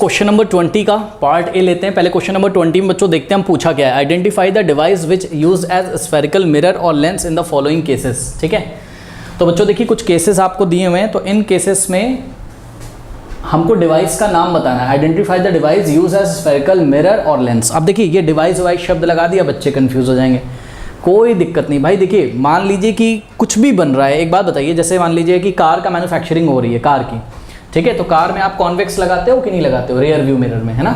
Question number 20 का part A लेते हैं। पहले क्वेश्चन नंबर 20 में बच्चों देखते हैं हम पूछा क्या है। Identify the device which use as spherical mirror और lens in the following cases. ठीक है, तो बच्चों देखिए कुछ केसेस आपको दिए हुए हैं, तो इन केसेस में हमको डिवाइस का नाम बताना है। Identify the device use as spherical mirror और लेंस। अब देखिए ये डिवाइस वाइज शब्द लगा दिया, बच्चे कंफ्यूज हो जाएंगे। कोई दिक्कत नहीं भाई, देखिए मान लीजिए कि कुछ भी बन रहा है। एक बात बताइए, जैसे मान लीजिए कि कार का मैन्युफैक्चरिंग हो रही है, कार की, ठीक है, तो कार में आप कॉन्वेक्स लगाते हो कि नहीं लगाते हो, रियर व्यू मिरर में, है ना,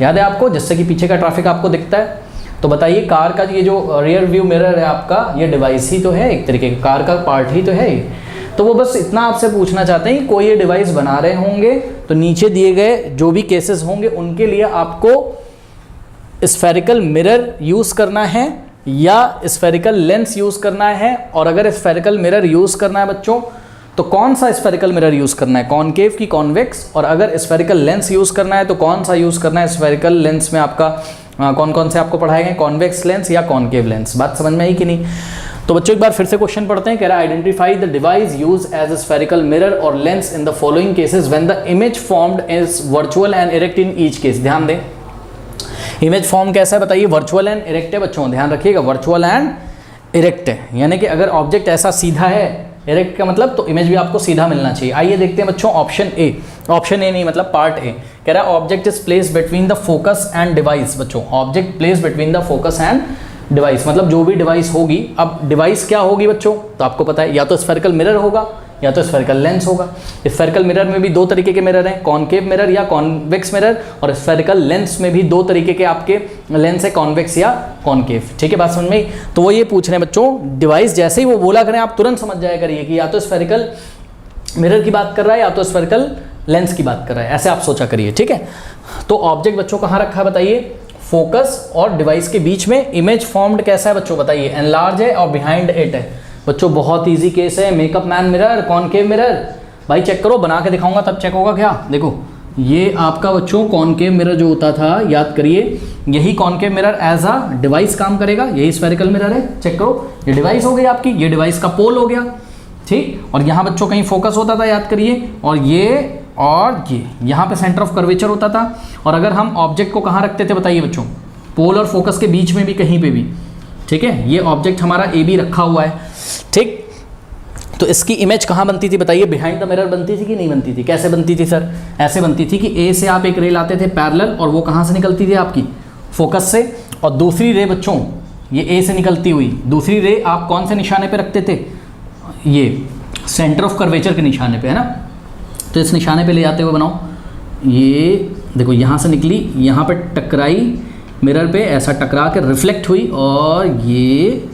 याद है आपको, जिससे कि पीछे का ट्रैफिक आपको दिखता है। तो बताइए कार का ये जो रियर व्यू मिरर है आपका, ये डिवाइस ही तो है, एक तरीके का कार का पार्ट ही तो है। तो वो बस इतना आपसे पूछना चाहते हैं कि कोई ये डिवाइस बना रहे होंगे तो नीचे दिए गए जो भी केसेस होंगे उनके लिए आपको स्फेरिकल मिरर यूज़ करना है या स्फेरिकल लेंस यूज़ करना है। और अगर स्फेरिकल मिरर यूज़ करना है बच्चों तो कौन सा स्फेरिकल मिरर यूज़ करना है, कॉनकेव की कॉन्वेक्स, और अगर स्फेरिकल लेंस यूज़ करना है तो कौन सा यूज़ करना है। स्फेरिकल लेंस में आपका कौन कौन से आपको पढ़ाए गए, कॉन्वेक्स लेंस या कॉनकेव लेंस। बात समझ में आई कि नहीं। तो बच्चों एक बार फिर से क्वेश्चन पढ़ते हैं। कह रहा है identify the device use as a spherical mirror और lens in the following cases when the image formed is virtual and erect in each case. ध्यान दें, इमेज फॉर्म कैसा है बताइए, वर्चुअल एंड इरेक्ट है बच्चों, ध्यान रखिएगा, वर्चुअल एंड इरेक्ट है, यानी कि अगर ऑब्जेक्ट ऐसा सीधा है, इरेक्ट का मतलब तो इमेज भी आपको सीधा मिलना चाहिए। आइए देखते हैं बच्चों ऑप्शन ए, ऑप्शन ए नहीं मतलब पार्ट ए। कह रहा है object is place between the focus and device. बच्चों object place between the focus and device मतलब जो भी डिवाइस होगी, अब डिवाइस क्या होगी बच्चों, तो आपको पता है या तो स्फेरिकल मिरर होगा या तो स्फेरिकल लेंस होगा। स्फेरिकल मिरर में भी दो तरीके के मिरर हैं, कॉनकेव मिरर या कॉन्वेक्स मिरर, और स्फेरिकल लेंस में भी दो तरीके के आपके लेंस है, कॉन्वेक्स या कॉनकेव। ठीक है, बात समझ में। तो वो ये पूछ रहे हैं बच्चों, डिवाइस जैसे ही वो बोला करें आप तुरंत समझ जाया करिए कि या तो स्फेरिकल मिरर की बात कर रहा है या तो स्फेरिकल लेंस की बात कर रहा है, ऐसे आप सोचा करिए। ठीक है, तो ऑब्जेक्ट बच्चों कहाँ रखा है बताइए, फोकस और डिवाइस के बीच में। इमेज फॉर्म्ड कैसा है बच्चों बताइए, एनलार्ज है और बिहाइंड इट है। बच्चों बहुत इजी केस है, makeup man mirror, concave mirror. भाई चेक करो, बना के दिखाऊंगा तब चेक होगा क्या। देखो ये आपका बच्चों कॉनकेव मिरर जो होता था, याद करिए, यही concave mirror as a device काम करेगा, यही स्फेरिकल मिरर है। चेक करो, ये डिवाइस हो गई आपकी, ये डिवाइस का पोल हो गया, ठीक। और यहाँ बच्चों कहीं फोकस होता था, याद करिए, और ये यहाँ पे सेंटर ऑफ कर्वेचर होता था। और अगर हम ऑब्जेक्ट को कहाँ रखते थे बताइए बच्चों, पोल और फोकस के बीच में भी, कहीं पे भी, ठीक है। ये ऑब्जेक्ट हमारा ए बी रखा हुआ है, ठीक। तो इसकी इमेज कहाँ बनती थी बताइए, बिहाइंड द मिरर बनती थी कि नहीं बनती थी। कैसे बनती थी सर, ऐसे बनती थी कि ए से आप एक रे लाते थे पैरेलल, और वो कहाँ से निकलती थी आपकी, फोकस से, और दूसरी रे बच्चों ये ए से निकलती हुई दूसरी रे आप कौन से निशाने पे रखते थे, ये सेंटर ऑफ कर्वेचर के निशाने पे, है ना। तो इस निशाने पे ले जाते हुए बनाओ, ये देखो यहाँ से निकली, यहाँ पे टकराई मिरर पे, ऐसा टकरा के रिफ्लेक्ट हुई, और ये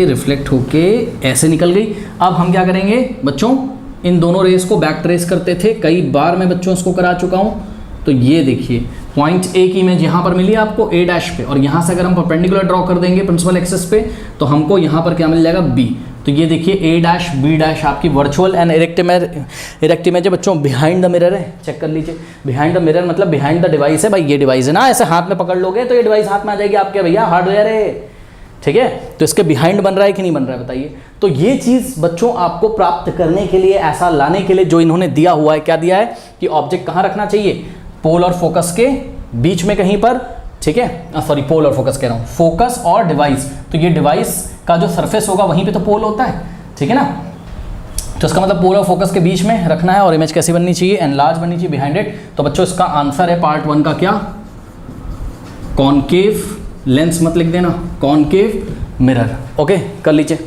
रिफ्लेक्ट होके ऐसे निकल गई। अब हम क्या करेंगे बच्चों, इन दोनों रेस को बैक ट्रेस करते थे, कई बार मैं बच्चों इसको करा चुका हूँ। तो ये देखिए पॉइंट ए की इमेज यहाँ पर मिली आपको ए डैश पे, और यहाँ से अगर हम परपेंडिकुलर ड्रॉ कर देंगे प्रिंसिपल एक्सिस पे तो हमको यहाँ पर क्या मिल जाएगा, बी। तो ये देखिए ए डैश बी डैश आपकी वर्चुअल एंड इरेक्ट इमेज है बच्चों, बिहाइंड द मिरर है। चेक कर लीजिए, बिहाइंड द मिरर मतलब बिहाइंड द डिवाइस है। भाई ये डिवाइस है ना, ऐसे हाथ में पकड़ लोगे तो ये डिवाइस हाथ में आ जाएगी आपके, भैया हार्डवेयर है, ठीक है। तो इसके बिहाइंड बन रहा है कि नहीं बन रहा है बताइए। तो ये चीज़ बच्चों आपको प्राप्त करने के लिए, ऐसा लाने के लिए जो इन्होंने दिया हुआ है, क्या दिया है कि ऑब्जेक्ट कहाँ रखना चाहिए, पोल और फोकस के बीच में कहीं पर, ठीक है। सॉरी, पोल और फोकस कह रहा हूँ, फोकस और डिवाइस। तो ये डिवाइस का जो सरफेस होगा वहीं पे तो पोल होता है, ठीक है ना। तो इसका मतलब पोल और फोकस के बीच में रखना है, और इमेज कैसी बननी चाहिए, एनलार्ज बननी चाहिए, बिहाइंड इट। तो बच्चों इसका आंसर है पार्ट 1 का क्या, कॉनकेव लेंस, मत लिख देना, कॉनकेव मिरर। ओके कर लीजिए।